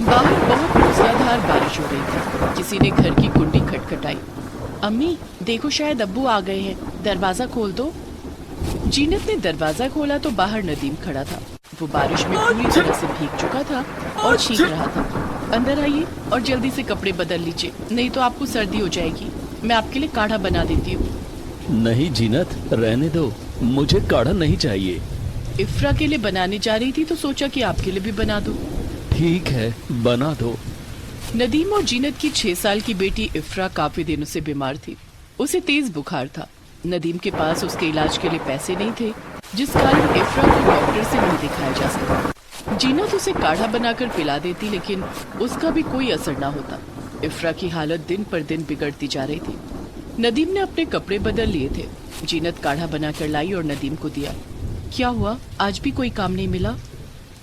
बाहर बहुत मूसलाधार बारिश हो रही थी। किसी ने घर की कुंडी खटखटाई। अम्मी, देखो शायद अब्बू आ गए हैं, दरवाजा खोल दो। जीनत ने दरवाजा खोला तो बाहर नदीम खड़ा था। वो बारिश में पूरी तरह से भीग चुका था और चीख रहा था, अंदर आइए और जल्दी से कपड़े बदल लीजिए, नहीं तो आपको सर्दी हो जाएगी। मैं आपके लिए काढ़ा बना देती हूँ। नहीं जीनत, रहने दो, मुझे काढ़ा नहीं चाहिए। इफ्रा के लिए बनाने जा रही थी तो सोचा कि आपके लिए भी बना दो। ठीक है, बना दो। नदीम और जीनत की 6 साल की बेटी इफ्रा काफी दिनों से बीमार थी। उसे तेज बुखार था। नदीम के पास उसके इलाज के लिए पैसे नहीं थे, जिस कारण इफ्रा को डॉक्टर से नहीं दिखाया जा सका। जीनत उसे काढ़ा बनाकर पिला देती, लेकिन उसका भी कोई असर ना होता। इफ्रा की हालत दिन पर दिन बिगड़ती जा रही थी। नदीम ने अपने कपड़े बदल लिए थे। जीनत काढ़ा बनाकर लाई और नदीम को दिया। क्या हुआ, आज भी कोई काम नहीं मिला?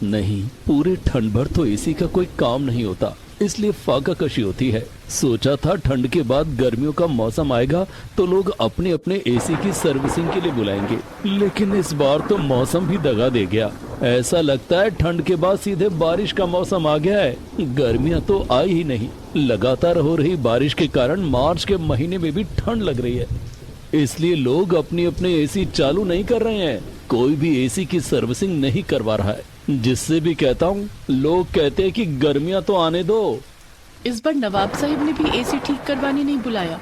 नहीं, पूरे ठंड भर तो एसी का कोई काम नहीं होता, इसलिए फाका कशी होती है। सोचा था ठंड के बाद गर्मियों का मौसम आएगा तो लोग अपने अपने एसी की सर्विसिंग के लिए बुलाएंगे, लेकिन इस बार तो मौसम भी दगा दे गया। ऐसा लगता है ठंड के बाद सीधे बारिश का मौसम आ गया है। गर्मियां तो आई ही नहीं। लगातार हो रही बारिश के कारण मार्च के महीने में भी ठंड लग रही है, इसलिए लोग अपने अपने एसी चालू नहीं कर रहे हैं। कोई भी एसी की सर्विसिंग नहीं करवा रहा है। जिससे भी कहता हूँ, लोग कहते हैं कि गर्मियां तो आने दो। इस बार नवाब साहिब ने भी एसी ठीक करवाने नहीं बुलाया?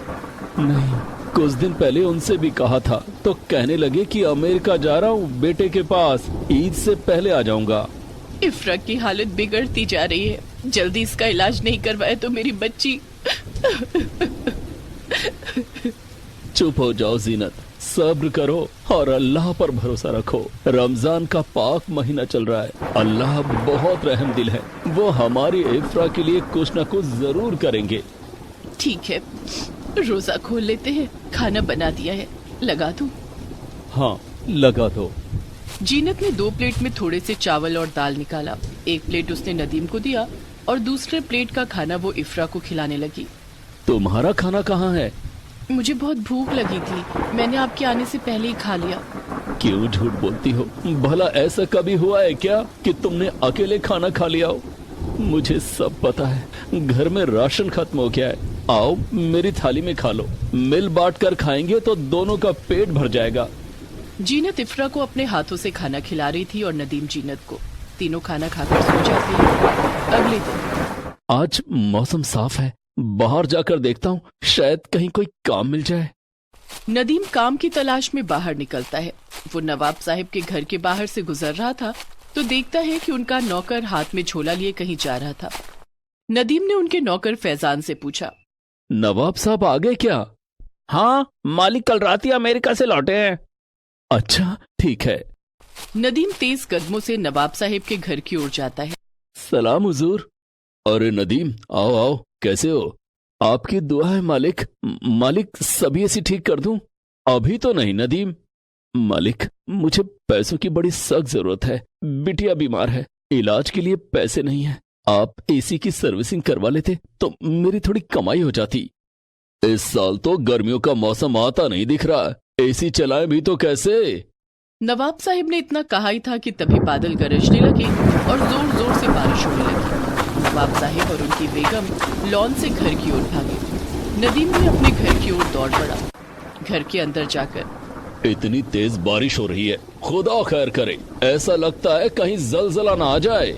नहीं, कुछ दिन पहले उनसे भी कहा था तो कहने लगे कि अमेरिका जा रहा हूँ बेटे के पास, ईद से पहले आ जाऊंगा। इफ्रा की हालत बिगड़ती जा रही है, जल्दी इसका इलाज नहीं करवाया तो मेरी बच्ची। चुप हो जाओ जीनत, सब्र करो और अल्लाह पर भरोसा रखो। रमजान का पाक महीना चल रहा है। अल्लाह बहुत रहम दिल है, वो हमारी इफ्रा के लिए कुछ न कुछ जरूर करेंगे। ठीक है, रोजा खोल लेते हैं। खाना बना दिया है, लगा दूं? हाँ, लगा दो। जीनत ने 2 प्लेट में थोड़े से चावल और दाल निकाला। 1 प्लेट उसने नदीम को दिया और दूसरे प्लेट का खाना वो इफ्रा को खिलाने लगी। तुम्हारा खाना कहाँ है? मुझे बहुत भूख लगी थी, मैंने आपके आने से पहले ही खा लिया। क्यों झूठ बोलती हो? भला ऐसा कभी हुआ है क्या कि तुमने अकेले खाना खा लिया हो? मुझे सब पता है, घर में राशन खत्म हो गया है। आओ मेरी थाली में खा लो, मिल बांट कर खाएंगे तो दोनों का पेट भर जाएगा। जीनत इफ्रा को अपने हाथों से खाना खिला रही थी और नदीम जीनत को। तीनों खाना खाकर सो जाते हैं। अगले दिन आज मौसम साफ है, बाहर जाकर देखता हूँ, शायद कहीं कोई काम मिल जाए। नदीम काम की तलाश में बाहर निकलता है। वो नवाब साहिब के घर के बाहर से गुजर रहा था तो देखता है कि उनका नौकर हाथ में झोला लिए कहीं जा रहा था। नदीम ने उनके नौकर फैजान से पूछा, नवाब साहब आ गए क्या? हाँ, मालिक कल रात ही अमेरिका से लौटे हैं। अच्छा, ठीक है। नदीम तेज कदमों से नवाब साहिब के घर की ओर जाता है। सलाम हुजूर। अरे नदीम, आओ आओ, कैसे हो? आपकी दुआ है मालिक। मालिक, सभी ऐसी ठीक कर दूं? अभी तो नहीं नदीम। मालिक, मुझे पैसों की बड़ी सख्त जरूरत है। बिटिया बीमार है, इलाज के लिए पैसे नहीं है। आप एसी की सर्विसिंग करवा लेते तो मेरी थोड़ी कमाई हो जाती। इस साल तो गर्मियों का मौसम आता नहीं दिख रहा, एसी चलाएं भी तो कैसे? नवाब साहिब ने इतना कहा ही था कि तभी बादल गरजने लगे और जोर जोर से बारिश होने लगी। नवाब साहिब और उनकी बेगम लॉन से घर की ओर भागे। नदीम भी अपने घर की ओर दौड़ पड़ा। घर के अंदर जाकर, इतनी तेज बारिश हो रही है, खुदा खैर करे, ऐसा लगता है कहीं जलजला ना आ जाए।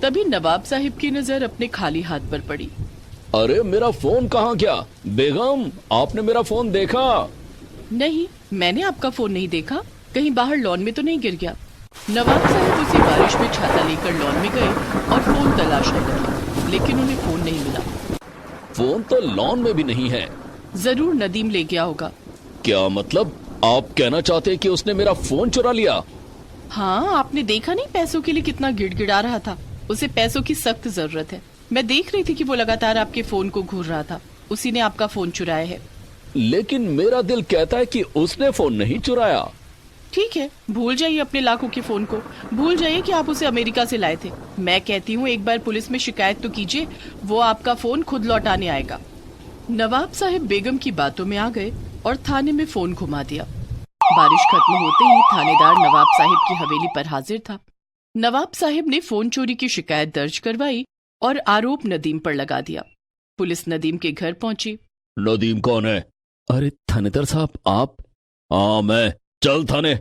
तभी नवाब साहिब की नजर अपने खाली हाथ पर पड़ी। अरे मेरा फोन कहाँ गया? बेगम, आपने मेरा फोन देखा? नहीं, मैंने आपका फोन नहीं देखा। कहीं बाहर लॉन में तो नहीं गिर गया? नवाब साहब उसी बारिश में छाता लेकर लॉन में गए और फोन तलाशने लगे, लेकिन उन्हें फोन नहीं मिला। फोन तो लॉन में भी नहीं है। जरूर नदीम ले गया होगा। क्या मतलब? आप कहना चाहते हैं कि उसने मेरा फोन चुरा लिया? हाँ, आपने देखा नहीं पैसों के लिए कितना गिड़गिड़ा रहा था। उसे पैसों की सख्त जरूरत है। मैं देख रही थी कि वो लगातार आपके फोन को घूर रहा था। उसी ने आपका फोन चुराया है। लेकिन मेरा दिल कहता है कि उसने फोन नहीं चुराया। ठीक है, भूल जाइए अपने लाखों के फोन को। भूल जाइए कि आप उसे अमेरिका से लाए थे। मैं कहती हूँ एक बार पुलिस में शिकायत तो कीजिए, वो आपका फोन खुद लौटाने आएगा। नवाब साहिब बेगम की बातों में आ गए और थाने में फोन घुमा दिया। बारिश खत्म होते ही थानेदार नवाब साहिब की हवेली पर हाजिर था। नवाब साहिब ने फोन चोरी की शिकायत दर्ज करवाई और आरोप नदीम पर लगा दिया। पुलिस नदीम के घर पहुंची। नदीम कौन है? अरे थानेदार साहब आप? हाँ मैं, चल थाने।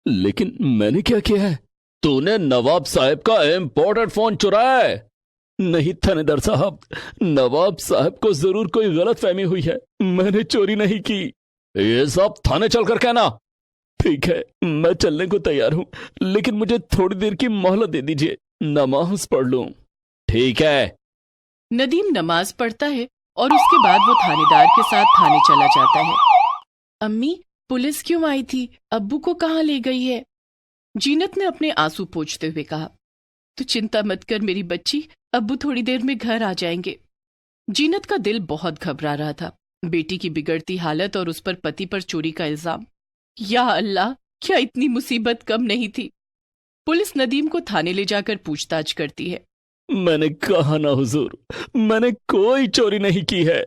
लेकिन मैंने क्या किया है? तूने नवाब साहब का इम्पोर्टेड फोन चुराया है। नहीं थानेदार साहब, नवाब साहब को जरूर कोई गलत फहमी हुई है, मैंने चोरी नहीं की। ये सब थाने चलकर कहना। ठीक है, मैं चलने को तैयार हूं, लेकिन मुझे थोड़ी देर की मोहलत दे दीजिए, नमाज पढ़ लूं। ठीक है। नदीम नमाज पढ़ता है और उसके बाद वो थानेदार के साथ थाने चला जाता है। अम्मी, पुलिस क्यों आई थी? अब्बू को कहाँ ले गई है? जीनत ने अपने आंसू पोंछते हुए कहा। तू चिंता मत कर मेरी बच्ची, अब्बू थोड़ी देर में घर आ जाएंगे। जीनत का दिल बहुत घबरा रहा था। बेटी की बिगड़ती हालत और उस पर पति पर चोरी का इल्जाम। या अल्लाह, क्या इतनी मुसीबत कम नहीं थी? पुलिस नदीम को थाने ले जाकर पूछताछ करती है। मैंने कहा ना हुजूर, मैंने कोई चोरी नहीं की है।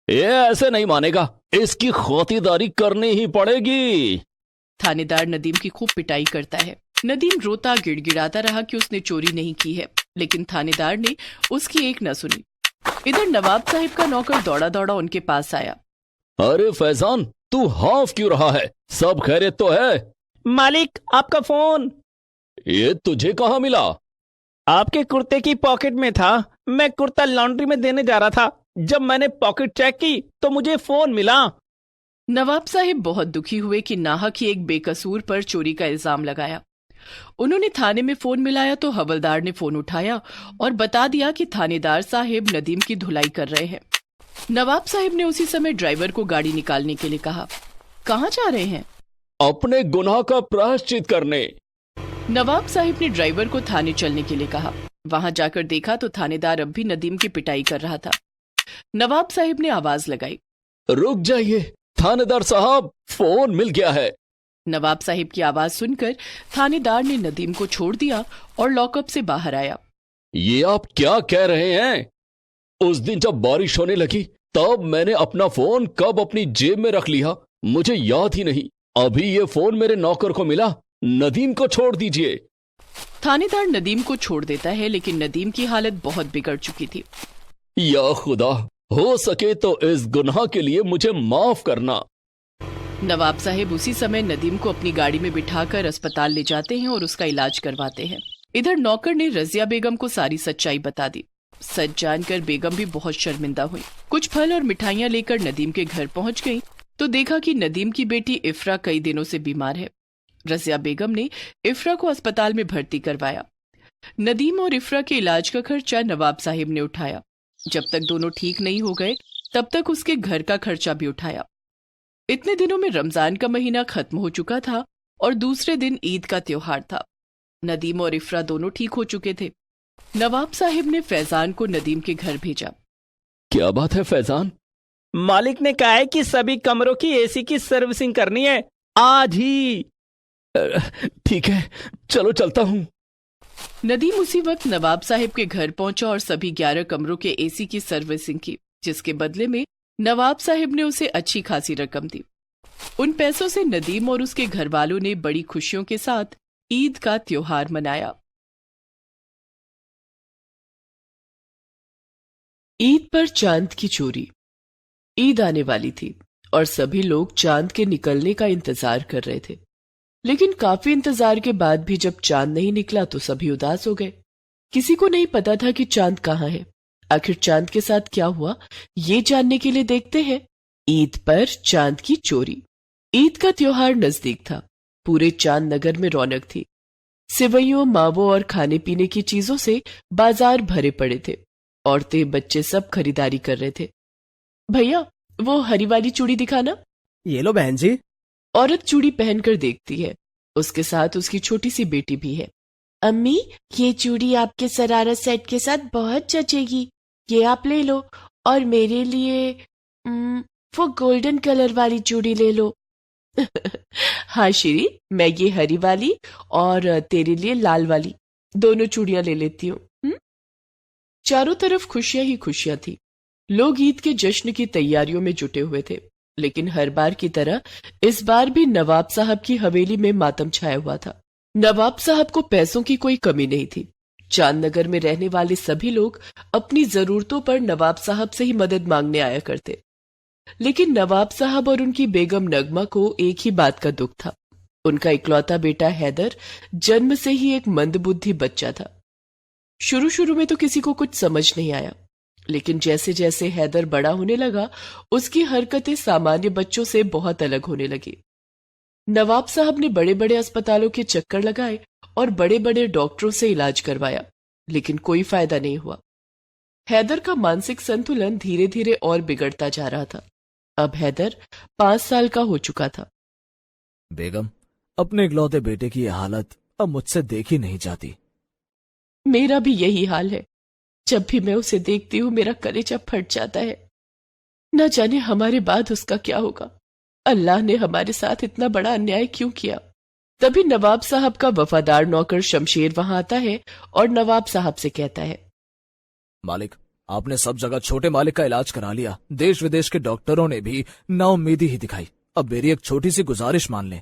ये ऐसे नहीं मानेगा, इसकी खातिरदारी करनी ही पड़ेगी। थानेदार नदीम की खूब पिटाई करता है। नदीम रोता गिड़गिड़ाता रहा कि उसने चोरी नहीं की है, लेकिन थानेदार ने उसकी एक न सुनी। इधर नवाब साहिब का नौकर दौड़ा दौड़ा उनके पास आया। अरे फैजान, तू हाफ क्यों रहा है? सब खैरियत तो है? मालिक, आपका फोन। ये तुझे कहाँ मिला? आपके कुर्ते की पॉकेट में था। मैं कुर्ता लॉन्ड्री में देने जा रहा था। जब मैंने पॉकेट चेक की तो मुझे फोन मिला। नवाब साहिब बहुत दुखी हुए कि नाहक ही एक बेकसूर पर चोरी का इल्जाम लगाया। उन्होंने थाने में फोन मिलाया तो हवलदार ने फोन उठाया और बता दिया कि थानेदार साहिब नदीम की धुलाई कर रहे हैं। नवाब साहिब ने उसी समय ड्राइवर को गाड़ी निकालने के लिए कहा। कहाँ जा रहे हैं? अपने गुनाह का प्रायश्चित करने। नवाब साहिब ने ड्राइवर को थाने चलने के लिए कहा। वहां जाकर देखा तो थानेदार अब भी नदीम की पिटाई कर रहा था। नवाब साहिब ने आवाज लगाई। रुक जाइए थानेदार साहब, फोन मिल गया है। नवाब साहिब की आवाज सुनकर थानेदार ने नदीम को छोड़ दिया और लॉकअप से बाहर आया। ये आप क्या कह रहे हैं? उस दिन जब बारिश होने लगी तब मैंने अपना फोन कब अपनी जेब में रख लिया, मुझे याद ही नहीं। अभी ये फोन मेरे नौकर को मिला। नदीम को छोड़ दीजिए। थानेदार नदीम को छोड़ देता है, लेकिन नदीम की हालत बहुत बिगड़ चुकी थी। या खुदा, हो सके तो इस गुनाह के लिए मुझे माफ करना। नवाब साहिब उसी समय नदीम को अपनी गाड़ी में बिठाकर अस्पताल ले जाते हैं और उसका इलाज करवाते हैं। इधर नौकर ने रजिया बेगम को सारी सच्चाई बता दी। सच जानकर बेगम भी बहुत शर्मिंदा हुई। कुछ फल और मिठाइयां लेकर नदीम के घर पहुंच गई तो देखा कि नदीम की बेटी इफ्रा कई दिनों से बीमार है। रजिया बेगम ने इफ्रा को अस्पताल में भर्ती करवाया। नदीम और इफ्रा के इलाज का खर्चा नवाब साहिब ने उठाया। जब तक दोनों ठीक नहीं हो गए तब तक उसके घर का खर्चा भी उठाया। इतने दिनों में रमजान का महीना खत्म हो चुका था और दूसरे दिन ईद का त्योहार था। नदीम और इफ्रा दोनों ठीक हो चुके थे। नवाब साहिब ने फैजान को नदीम के घर भेजा। क्या बात है फैजान? मालिक ने कहा है कि सभी कमरों की एसी की सर्विसिंग करनी है आज ही। ठीक है, चलो चलता हूँ। नदीम उसी वक्त नवाब साहिब के घर पहुंचा और सभी 11 कमरों के एसी की सर्विसिंग की, जिसके बदले में नवाब साहिब ने उसे अच्छी खासी रकम दी। उन पैसों से नदीम और उसके घर वालों ने बड़ी खुशियों के साथ ईद का त्योहार मनाया। ईद पर चांद की चोरी। ईद आने वाली थी और सभी लोग चांद के निकलने का इंतजार कर रहे थे, लेकिन काफी इंतजार के बाद भी जब चांद नहीं निकला तो सभी उदास हो गए। किसी को नहीं पता था कि चांद कहाँ है। आखिर चांद के साथ क्या हुआ, ये जानने के लिए देखते हैं ईद पर चांद की चोरी। ईद का त्योहार नजदीक था। पूरे चांद नगर में रौनक थी। सेवइयों, मावों और खाने पीने की चीजों से बाजार भरे पड़े थे। औरतें, बच्चे सब खरीदारी कर रहे थे। भैया, वो हरी वाली चूड़ी दिखाना। ये लो बहन जी। औरत चूड़ी पहनकर देखती है। उसके साथ उसकी छोटी सी बेटी भी है। अम्मी, ये चूड़ी आपके शरारा सेट के साथ बहुत जचेगी, ये आप ले लो। और मेरे लिए वो गोल्डन कलर वाली चूड़ी ले लो। हाँ श्री, मैं ये हरी वाली और तेरे लिए लाल वाली दोनों चूड़ियां ले लेती हूँ। चारों तरफ खुशियां ही खुशियां थी। लोग ईद के जश्न की तैयारियों में जुटे हुए थे, लेकिन हर बार की तरह इस बार भी नवाब साहब की हवेली में मातम छाया हुआ था। नवाब साहब को पैसों की कोई कमी नहीं थी। चांदनगर में रहने वाले सभी लोग अपनी जरूरतों पर नवाब साहब से ही मदद मांगने आया करते। लेकिन नवाब साहब और उनकी बेगम नगमा को एक ही बात का दुख था। उनका इकलौता बेटा हैदर जन्म से ही एक मंदबुद्धि बच्चा था। शुरू शुरू में तो किसी को कुछ समझ नहीं आया, लेकिन जैसे जैसे हैदर बड़ा होने लगा उसकी हरकतें सामान्य बच्चों से बहुत अलग होने लगी। नवाब साहब ने बड़े बड़े अस्पतालों के चक्कर लगाए और बड़े बड़े डॉक्टरों से इलाज करवाया, लेकिन कोई फायदा नहीं हुआ। हैदर का मानसिक संतुलन धीरे धीरे और बिगड़ता जा रहा था। अब हैदर 5 साल का हो चुका था। बेगम, अपने इकलौते बेटे की यह हालत अब मुझसे देखी नहीं जाती। मेरा भी यही हाल है। जब भी मैं उसे देखती हूँ मेरा कलेजा फट जाता है। न जाने हमारे बाद उसका क्या होगा। अल्लाह ने हमारे साथ इतना बड़ा अन्याय क्यों किया। तभी नवाब साहब का वफादार नौकर शमशेर वहां आता है और नवाब साहब से कहता है, मालिक, आपने सब जगह छोटे मालिक का इलाज करा लिया। देश विदेश के डॉक्टरों ने भी नाउम्मीदी ही दिखाई। अब मेरी एक छोटी सी गुजारिश मान लें।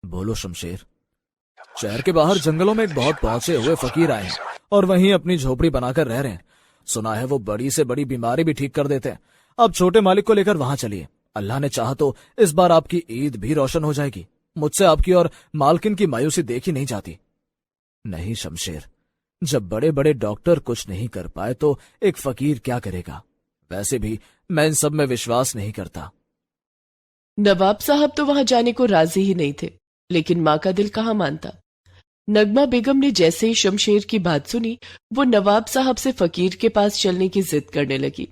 बोलो शमशेर। शहर के बाहर जंगलों में एक बहुत पहुंचे हुए फकीर आए हैं और वहीं अपनी झोपड़ी बनाकर रह रहे हैं। सुना है वो बड़ी से बड़ी बीमारी भी ठीक कर देते हैं। अब छोटे मालिक को लेकर वहां चलिए। अल्लाह ने चाहा तो इस बार आपकी ईद भी रोशन हो जाएगी। मुझसे आपकी और मालकिन की मायूसी देखी नहीं जाती। नहीं शमशेर, जब बड़े बड़े डॉक्टर कुछ नहीं कर पाए तो एक फकीर क्या करेगा। वैसे भी मैं इन सब में विश्वास नहीं करता। नवाब साहब तो वहां जाने को राजी ही नहीं थे, लेकिन मां का दिल कहाँ मानता। नगमा बेगम ने जैसे ही शमशेर की बात सुनी, वो नवाब साहब से फकीर के पास चलने की जिद करने लगी।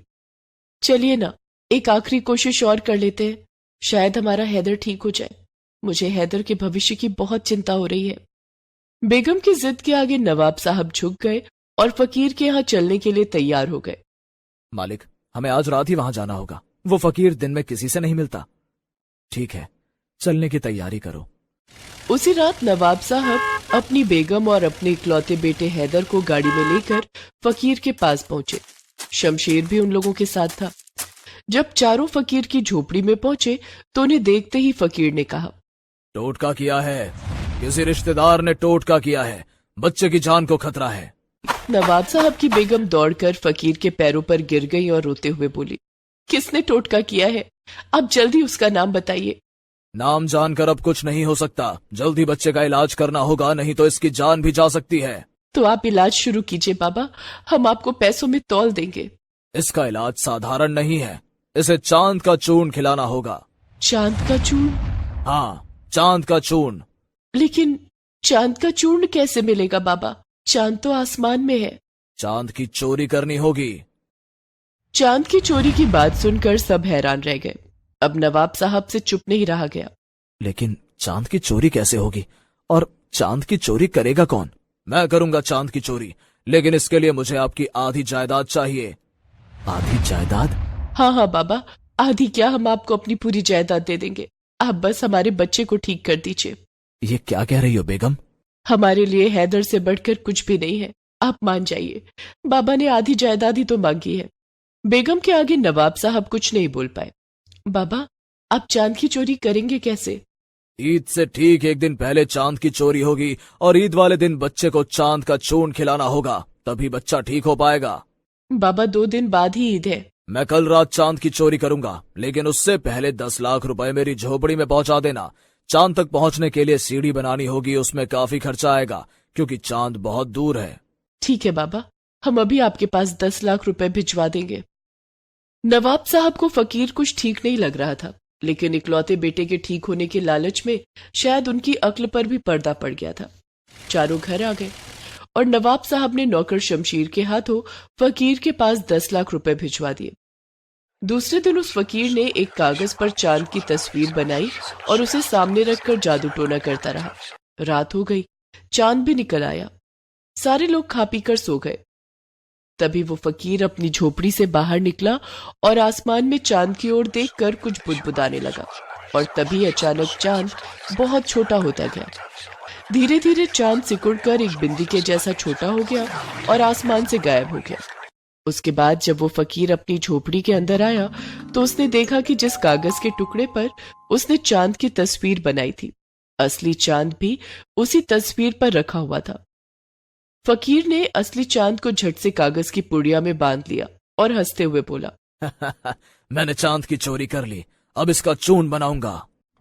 चलिए ना, एक आखिरी कोशिश और कर लेते हैं, शायद हमारा हैदर ठीक हो जाए। मुझे हैदर के भविष्य की बहुत चिंता हो रही है। बेगम की जिद के आगे नवाब साहब झुक गए और फकीर के यहाँ चलने के लिए तैयार हो गए। मालिक, हमें आज रात ही वहां जाना होगा। वो फकीर दिन में किसी से नहीं मिलता। ठीक है, चलने की तैयारी करो। उसी रात नवाब साहब अपनी बेगम और अपने इकलौते बेटे हैदर को गाड़ी में लेकर फकीर के पास पहुंचे। शमशेर भी उन लोगों के साथ था। जब चारों फकीर की झोपड़ी में पहुंचे तो उन्हें देखते ही फकीर ने कहा, टोटका किया है। किसी रिश्तेदार ने टोटका किया है। बच्चे की जान को खतरा है। नवाब साहब की बेगम दौड़कर फकीर के पैरों पर गिर गई और रोते हुए बोली, किसने टोटका किया है? आप जल्दी उसका नाम बताइए। नाम जानकर अब कुछ नहीं हो सकता। जल्दी बच्चे का इलाज करना होगा, नहीं तो इसकी जान भी जा सकती है। तो आप इलाज शुरू कीजिए बाबा, हम आपको पैसों में तौल देंगे। इसका इलाज साधारण नहीं है। इसे चांद का चूर्ण खिलाना होगा। चांद का चूर्ण? हाँ, चांद का चूर्ण। लेकिन चांद का चूर्ण कैसे मिलेगा बाबा? चांद तो आसमान में है। चांद की चोरी करनी होगी। चांद की चोरी की बात सुनकर सब हैरान रह गए। अब नवाब साहब से चुप नहीं रहा गया। लेकिन चांद की चोरी कैसे होगी? और चांद की चोरी करेगा कौन? मैं करूंगा चांद की चोरी, लेकिन इसके लिए मुझे आपकी आधी जायदाद चाहिए। आधी जायदाद? हाँ हाँ बाबा, आधी क्या, हम आपको अपनी पूरी जायदाद दे देंगे। आप बस हमारे बच्चे को ठीक कर दीजिए। ये क्या कह रही हो बेगम? हमारे लिए हैदर से बढ़कर कुछ भी नहीं है, आप मान जाइए। बाबा ने आधी जायदाद ही तो मांगी है। बेगम के आगे नवाब साहब कुछ नहीं बोल पाए। बाबा, आप चांद की चोरी करेंगे कैसे? ईद से ठीक एक दिन पहले चांद की चोरी होगी और ईद वाले दिन बच्चे को चांद का चूर्ण खिलाना होगा, तभी बच्चा ठीक हो पाएगा। बाबा, 2 दिन बाद ही ईद है। मैं कल रात चांद की चोरी करूंगा, लेकिन उससे पहले 10 लाख रुपए मेरी झोपड़ी में पहुंचा देना। चांद तक पहुंचने के लिए सीढ़ी बनानी होगी, उसमें काफी खर्चा आएगा क्योंकि चांद बहुत दूर है। ठीक है बाबा, हम अभी आपके पास 10 लाख रुपए भिजवा देंगे। नवाब साहब को फकीर कुछ ठीक नहीं लग रहा था, लेकिन इकलौते बेटे के ठीक होने के लालच में शायद उनकी अक्ल पर भी पर्दा पड़ गया था। चारों घर आ गए और नवाब साहब ने नौकर शमशीर के हाथों फकीर के पास 10 लाख रुपए भिजवा दिए। दूसरे दिन उस फकीर ने एक कागज पर चांद की तस्वीर बनाई और उसे सामने रखकर जादू टोना करता रहा। रात हो गई, चांद भी निकल आया। सारे लोग खा पीकर सो गए। तभी वो फकीर अपनी झोपड़ी से बाहर निकला और आसमान में चांद की ओर देखकर कुछ बुदबुदाने लगा, और तभी अचानक चांद बहुत छोटा होता गया। धीरे धीरे चांद सिकुड़कर एक बिंदी के जैसा छोटा हो गया और आसमान से गायब हो गया। उसके बाद जब वो फकीर अपनी झोपड़ी के अंदर आया तो उसने देखा कि जिस कागज के टुकड़े पर उसने चांद की तस्वीर बनाई थी, असली चांद भी उसी तस्वीर पर रखा हुआ था। फकीर ने असली चांद को झट से कागज की पुड़िया में बांध लिया और हंसते हुए बोला, मैंने चांद की चोरी कर ली, अब इसका चून बनाऊंगा।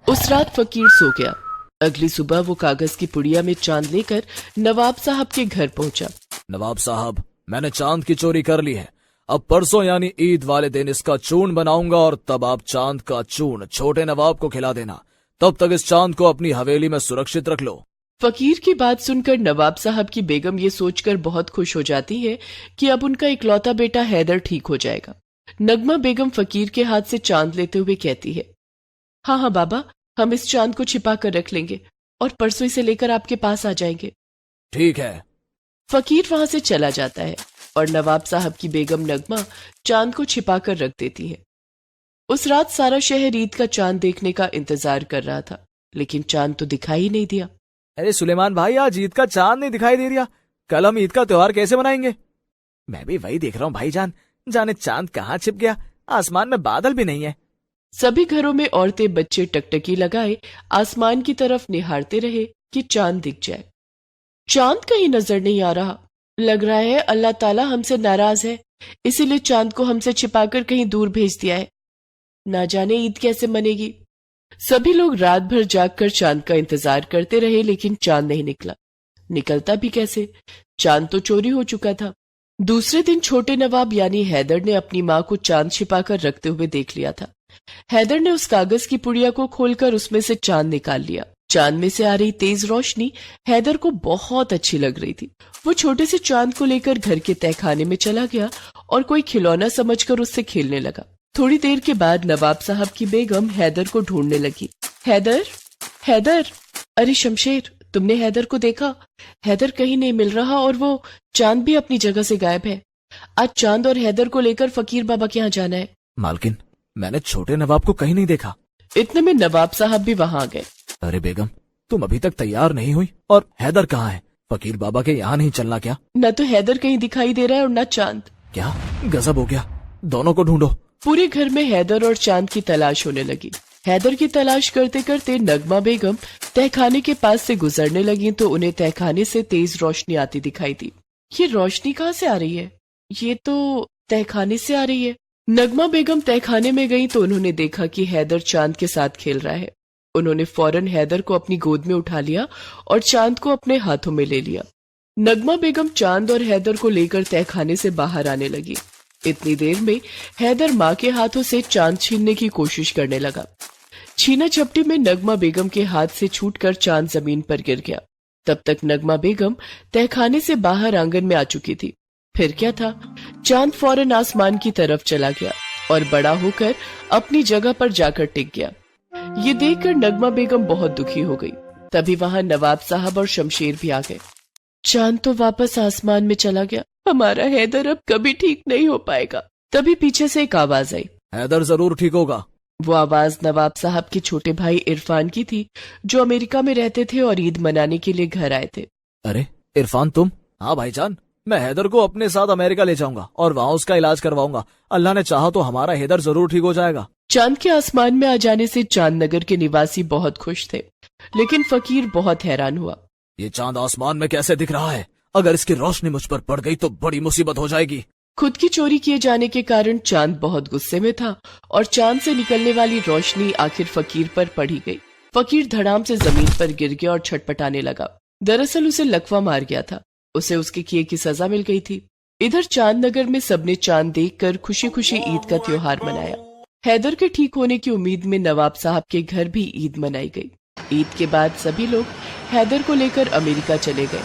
उस रात फकीर सो गया। अगली सुबह वो कागज की पुड़िया में चांद लेकर नवाब साहब के घर पहुंचा। नवाब साहब, मैंने चांद की चोरी कर ली है। अब परसों यानी ईद वाले दिन इसका चून बनाऊंगा और तब आप चांद का चून छोटे नवाब को खिला देना। तब तक इस चांद को अपनी हवेली में सुरक्षित रख लो। फकीर की बात सुनकर नवाब साहब की बेगम ये सोचकर बहुत खुश हो जाती है कि अब उनका इकलौता बेटा हैदर ठीक हो जाएगा। नगमा बेगम फकीर के हाथ से चांद लेते हुए कहती है, हाँ हाँ बाबा, हम इस चांद को छिपा कर रख लेंगे और परसों इसे लेकर आपके पास आ जाएंगे। ठीक है। फकीर वहां से चला जाता है और नवाब साहब की बेगम नगमा चांद को छिपा कर रख देती है। उस रात सारा शहर ईद का चांद देखने का इंतजार कर रहा था, लेकिन चांद तो दिखाई ही नहीं दिया। अरे सुलेमान भाई, आज ईद का चांद नहीं दिखाई दे रहा। कल हम ईद का त्योहार कैसे मनाएंगे? मैं भी वही देख रहा हूँ भाईजान, जाने चांद कहाँ छिप गया। आसमान में बादल भी नहीं है। सभी घरों में औरतें बच्चे टकटकी लगाए आसमान की तरफ निहारते रहे कि चांद दिख जाए। चांद कहीं नजर नहीं आ रहा। लग रहा है अल्लाह ताला हमसे नाराज है, इसीलिए चांद को हमसे छिपाकर कहीं दूर भेज दिया है। ना जाने ईद कैसे मनेगी। सभी लोग रात भर जागकर चांद का इंतजार करते रहे, लेकिन चांद नहीं निकला। निकलता भी कैसे? चांद तो चोरी हो चुका था। दूसरे दिन छोटे नवाब यानी हैदर ने अपनी माँ को चांद छिपाकर रखते हुए देख लिया था। हैदर ने उस कागज की पुड़िया को खोलकर उसमें से चांद निकाल लिया। चांद में से आ रही तेज रोशनी हैदर को बहुत अच्छी लग रही थी। वो छोटे से चांद को लेकर घर के तहखाने में चला गया और कोई खिलौना समझकर उससे खेलने लगा। थोड़ी देर के बाद नवाब साहब की बेगम हैदर को ढूंढने लगी। हैदर, हैदर, अरे शमशेर, तुमने हैदर को देखा? हैदर कहीं नहीं मिल रहा और वो चांद भी अपनी जगह से गायब है। आज चांद और हैदर को लेकर फकीर बाबा के यहाँ जाना है। मालकिन, मैंने छोटे नवाब को कहीं नहीं देखा। इतने में नवाब साहब भी वहां आ गए। अरे बेगम, तुम अभी तक तैयार नहीं हुई और हैदर कहाँ है? फकीर बाबा के यहाँ नहीं चलना क्या? न तो हैदर कहीं दिखाई दे रहा है और न चांद। क्या गजब हो गया। दोनों को ढूंढो। पूरे घर में हैदर और चांद की तलाश होने लगी। हैदर की तलाश करते करते नगमा बेगम तहखाने के पास से गुजरने लगी तो उन्हें तहखाने से तेज रोशनी आती दिखाई दी। ये रोशनी कहाँ से आ रही है? ये तो तहखाने से आ रही है। नगमा बेगम तहखाने में गई तो उन्होंने देखा कि हैदर चांद के साथ खेल रहा है। उन्होंने फौरन हैदर को अपनी गोद में उठा लिया और चांद को अपने हाथों में ले लिया। नगमा बेगम चांद और हैदर को लेकर तहखाने से बाहर आने लगी। इतनी देर में हैदर माँ के हाथों से चांद छीनने की कोशिश करने लगा। छीना झपटी में नगमा बेगम के हाथ से छूटकर चांद जमीन पर गिर गया। तब तक नगमा बेगम तहखाने से बाहर आंगन में आ चुकी थी। फिर क्या था, चांद फौरन आसमान की तरफ चला गया और बड़ा होकर अपनी जगह पर जाकर टिक गया। ये देखकर नगमा बेगम बहुत दुखी हो गई। तभी वहां नवाब साहब और शमशेर भी आ गए। चांद तो वापस आसमान में चला गया, हमारा हैदर अब कभी ठीक नहीं हो पाएगा। तभी पीछे से एक आवाज आई। हैदर जरूर ठीक होगा। वो आवाज नवाब साहब के छोटे भाई इरफान की थी, जो अमेरिका में रहते थे और ईद मनाने के लिए घर आए थे। अरे इरफान, तुम? हाँ भाईजान, मैं हैदर को अपने साथ अमेरिका ले जाऊंगा और वहाँ उसका इलाज करवाऊंगा। अल्लाह ने चाहा तो हमारा हैदर जरूर ठीक हो जाएगा। चांद के आसमान में आ जाने से चांद नगर के निवासी बहुत खुश थे, लेकिन फकीर बहुत हैरान हुआ। ये चांद आसमान में कैसे दिख रहा है? अगर इसकी रोशनी मुझ पर पड़ गई तो बड़ी मुसीबत हो जाएगी। खुद की चोरी किए जाने के कारण चांद बहुत गुस्से में था और चांद से निकलने वाली रोशनी आखिर फकीर पर पड़ी गई। फकीर धड़ाम से जमीन पर गिर गया और छटपटाने लगा। दरअसल उसे लकवा मार गया था। उसे उसके किए की सजा मिल गई थी। इधर चांद नगर में सबने चांद देखकर खुशी खुशी ईद का त्योहार मनाया। हैदर के ठीक होने की उम्मीद में नवाब साहब के घर भी ईद मनाई गई। ईद के बाद सभी लोग हैदर को लेकर अमेरिका चले गए,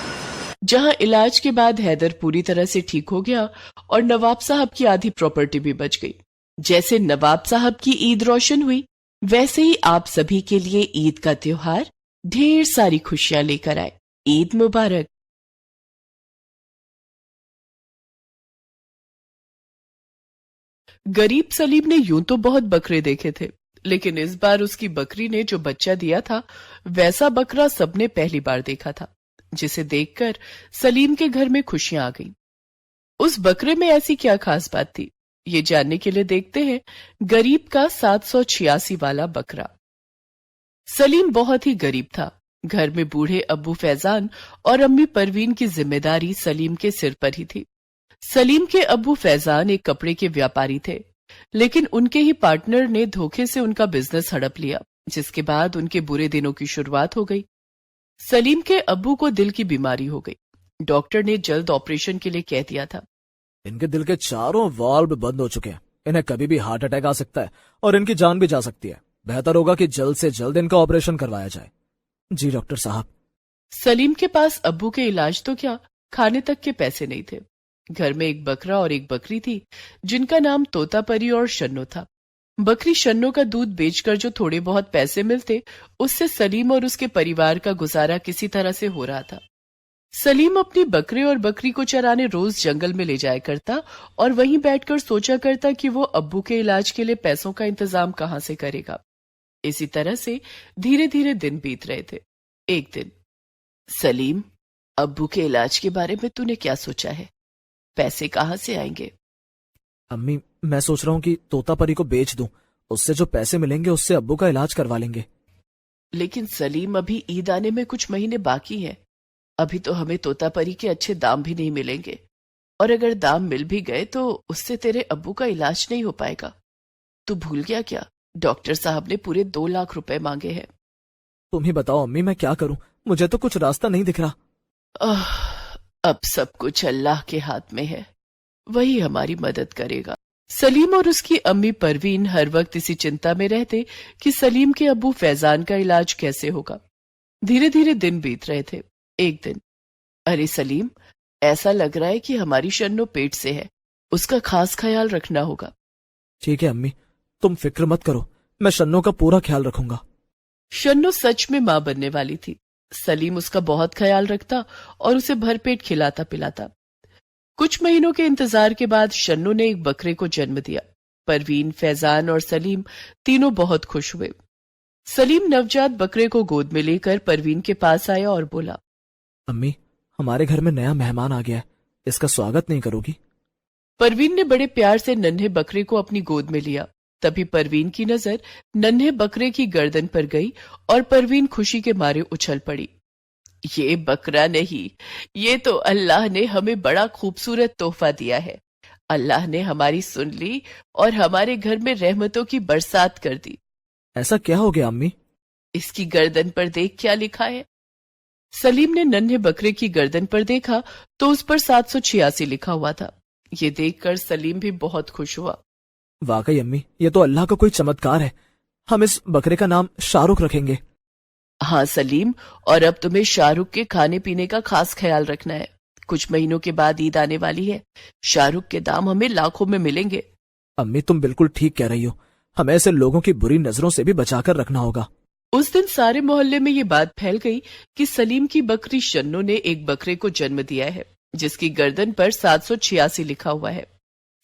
जहां इलाज के बाद हैदर पूरी तरह से ठीक हो गया और नवाब साहब की आधी प्रॉपर्टी भी बच गई। जैसे नवाब साहब की ईद रोशन हुई, वैसे ही आप सभी के लिए ईद का त्योहार ढेर सारी खुशियां लेकर आए। ईद मुबारक। गरीब सलीम ने यूं तो बहुत बकरे देखे थे, लेकिन इस बार उसकी बकरी ने जो बच्चा दिया था, वैसा बकरा सबने पहली बार देखा था, जिसे देखकर सलीम के घर में खुशियां आ गईं। उस बकरे में ऐसी क्या खास बात थी, ये जानने के लिए देखते हैं गरीब का 786 वाला बकरा। सलीम बहुत ही गरीब था। घर में बूढ़े अब्बू फैजान और अम्मी परवीन की जिम्मेदारी सलीम के सिर पर ही थी। सलीम के अब्बू फैजान एक कपड़े के व्यापारी थे, लेकिन उनके ही पार्टनर ने धोखे से उनका बिजनेस हड़प लिया, जिसके बाद उनके बुरे दिनों की शुरुआत हो गई। सलीम के अब्बू को दिल की बीमारी हो गई। डॉक्टर ने जल्द ऑपरेशन के लिए कह दिया था। इनके दिल के चारों वाल्व बंद हो चुके हैं, इन्हें कभी भी हार्ट अटैक आ सकता है और इनकी जान भी जा सकती है। बेहतर होगा कि जल्द से जल्द इनका ऑपरेशन करवाया जाए। जी डॉक्टर साहब। सलीम के पास अब्बू के इलाज तो क्या, खाने तक के पैसे नहीं थे। घर में एक बकरा और एक बकरी थी, जिनका नाम तोतापरी और शन्नो था। बकरी शन्नो का दूध बेचकर जो थोड़े बहुत पैसे मिलते, उससे सलीम और उसके परिवार का गुजारा किसी तरह से हो रहा था। सलीम अपनी बकरे और बकरी को चराने रोज जंगल में ले जाया करता और वहीं बैठकर सोचा करता कि वो अब्बू के इलाज के लिए पैसों का इंतजाम कहां से करेगा। इसी तरह से धीरे धीरे दिन बीत रहे थे। एक दिन, सलीम, अब्बू के इलाज के बारे में तूने क्या सोचा है? पैसे कहां से आएंगे? अम्मी, मैं सोच रहा हूँ कि तोतापरी को बेच दूं, उससे जो पैसे मिलेंगे उससे अब्बू का इलाज करवा लेंगे। लेकिन सलीम, अभी ईद आने में कुछ महीने बाकी हैं। अभी तो हमें तोतापरी के अच्छे दाम भी नहीं मिलेंगे, और अगर दाम मिल भी गए तो उससे तेरे अब्बू का इलाज नहीं हो पाएगा। तू भूल गया क्या, डॉक्टर साहब ने पूरे 2 लाख रुपए मांगे हैं। तुम ही बताओ अम्मी, मैं क्या करूं? मुझे तो कुछ रास्ता नहीं दिख रहा। अब सब कुछ अल्लाह के हाथ में है, वही हमारी मदद करेगा। सलीम और उसकी अम्मी परवीन हर वक्त इसी चिंता में रहते कि सलीम के अब्बू फैजान का इलाज कैसे होगा। धीरे धीरे दिन बीत रहे थे। एक दिन, अरे सलीम, ऐसा लग रहा है कि हमारी शन्नो पेट से है, उसका खास ख्याल रखना होगा। ठीक है अम्मी, तुम फिक्र मत करो, मैं शन्नो का पूरा ख्याल रखूंगा। शन्नो सच में मां बनने वाली थी। सलीम उसका बहुत ख्याल रखता और उसे भरपेट खिलाता पिलाता। कुछ महीनों के इंतजार के बाद शन्नो ने एक बकरे को जन्म दिया। परवीन, फैजान और सलीम तीनों बहुत खुश हुए। सलीम नवजात बकरे को गोद में लेकर परवीन के पास आया और बोला, अम्मी, हमारे घर में नया मेहमान आ गया है, इसका स्वागत नहीं करोगी? परवीन ने बड़े प्यार से नन्हे बकरे को अपनी गोद में लिया। तभी परवीन की नजर नन्हे बकरे की गर्दन पर गई और परवीन खुशी के मारे उछल पड़ी। ये बकरा नहीं, ये तो अल्लाह ने हमें बड़ा खूबसूरत तोहफा दिया है। अल्लाह ने हमारी सुन ली और हमारे घर में रहमतों की बरसात कर दी। ऐसा क्या हो गया अम्मी? इसकी गर्दन पर देख क्या लिखा है। सलीम ने नन्हे बकरे की गर्दन पर देखा तो उस पर 786 लिखा हुआ था। ये देखकर सलीम भी बहुत खुश हुआ। वाकई अम्मी, ये तो अल्लाह का कोई चमत्कार है। हम इस बकरे का नाम शाहरुख रखेंगे। हाँ सलीम, और अब तुम्हें शाहरुख के खाने पीने का खास ख्याल रखना है। कुछ महीनों के बाद ईद आने वाली है, शाहरुख के दाम हमें लाखों में मिलेंगे। अम्मी, तुम बिल्कुल ठीक कह रही हो, हमें ऐसे लोगों की बुरी नजरों से भी बचाकर रखना होगा। उस दिन सारे मोहल्ले में ये बात फैल गई कि सलीम की बकरी शन्नो ने एक बकरे को जन्म दिया है, जिसकी गर्दन पर 786 लिखा हुआ है।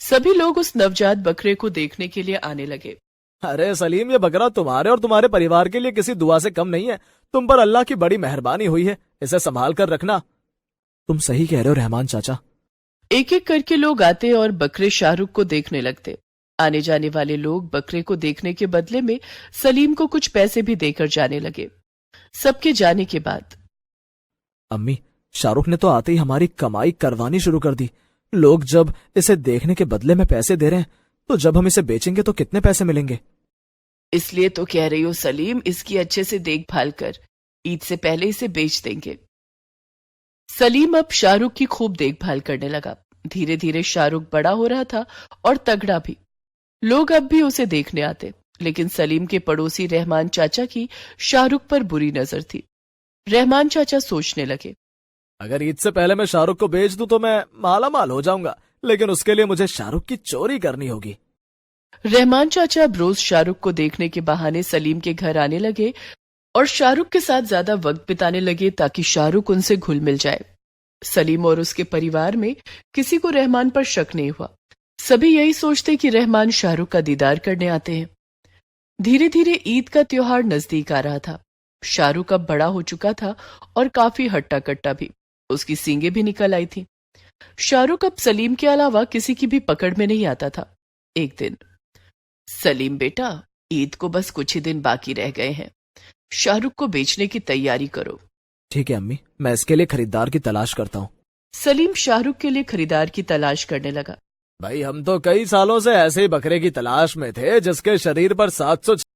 सभी लोग उस नवजात बकरे को देखने के लिए आने लगे। अरे सलीम, ये बकरा तुम्हारे और तुम्हारे परिवार के लिए किसी दुआ से कम नहीं है। तुम पर अल्लाह की बड़ी मेहरबानी हुई है, इसे संभाल कर रखना। तुम सही कह रहे हो रहमान चाचा। एक एक करके लोग आते और बकरे शाहरुख को देखने लगते। आने जाने वाले लोग बकरे को देखने के बदले में सलीम को कुछ पैसे भी देकर जाने लगे। सबके जाने के बाद, अम्मी, शाहरुख ने तो आते ही हमारी कमाई करवानी शुरू कर दी। लोग जब इसे देखने के बदले में पैसे दे रहे हैं, तो जब हम इसे बेचेंगे तो कितने पैसे मिलेंगे? इसलिए तो कह रही हूँ सलीम, इसकी अच्छे से देखभाल कर, ईद से पहले इसे बेच देंगे। सलीम अब शाहरुख की खूब देखभाल करने लगा। धीरे धीरे शाहरुख बड़ा हो रहा था और तगड़ा भी। लोग अब भी उसे देखने आते, लेकिन सलीम के पड़ोसी रहमान चाचा की शाहरुख पर बुरी नजर थी। रहमान चाचा सोचने लगे, अगर ईद से पहले मैं शाहरुख को बेच दूं तो मैं माला माल हो जाऊंगा, लेकिन उसके लिए मुझे शाहरुख की चोरी करनी होगी। रहमान चाचा अब रोज शाहरुख को देखने के बहाने सलीम के घर आने लगे और शाहरुख के साथ ज्यादा वक्त बिताने लगे ताकि शाहरुख उनसे घुल मिल जाए। सलीम और उसके परिवार में किसी को रहमान पर शक नहीं हुआ। सभी यही सोचते कि रहमान शाहरुख का दीदार करने आते हैं। धीरे धीरे ईद का त्योहार नजदीक आ रहा था। शाहरुख अब बड़ा हो चुका था और काफी हट्टा कट्टा भी। उसकी सींगें भी निकल आई थी। शाहरुख अब सलीम के अलावा किसी की भी पकड़ में नहीं आता था। एक दिन, सलीम बेटा, ईद को बस कुछ ही दिन बाकी रह गए हैं। शाहरुख को बेचने की तैयारी करो। ठीक है अम्मी, मैं इसके लिए खरीदार की तलाश करता हूँ। सलीम शाहरुख के लिए खरीदार की तलाश करने लगा। भाई हम तो कई सालों से ऐसे ही बकरे की तलाश में थे जिसके शरीर पर 700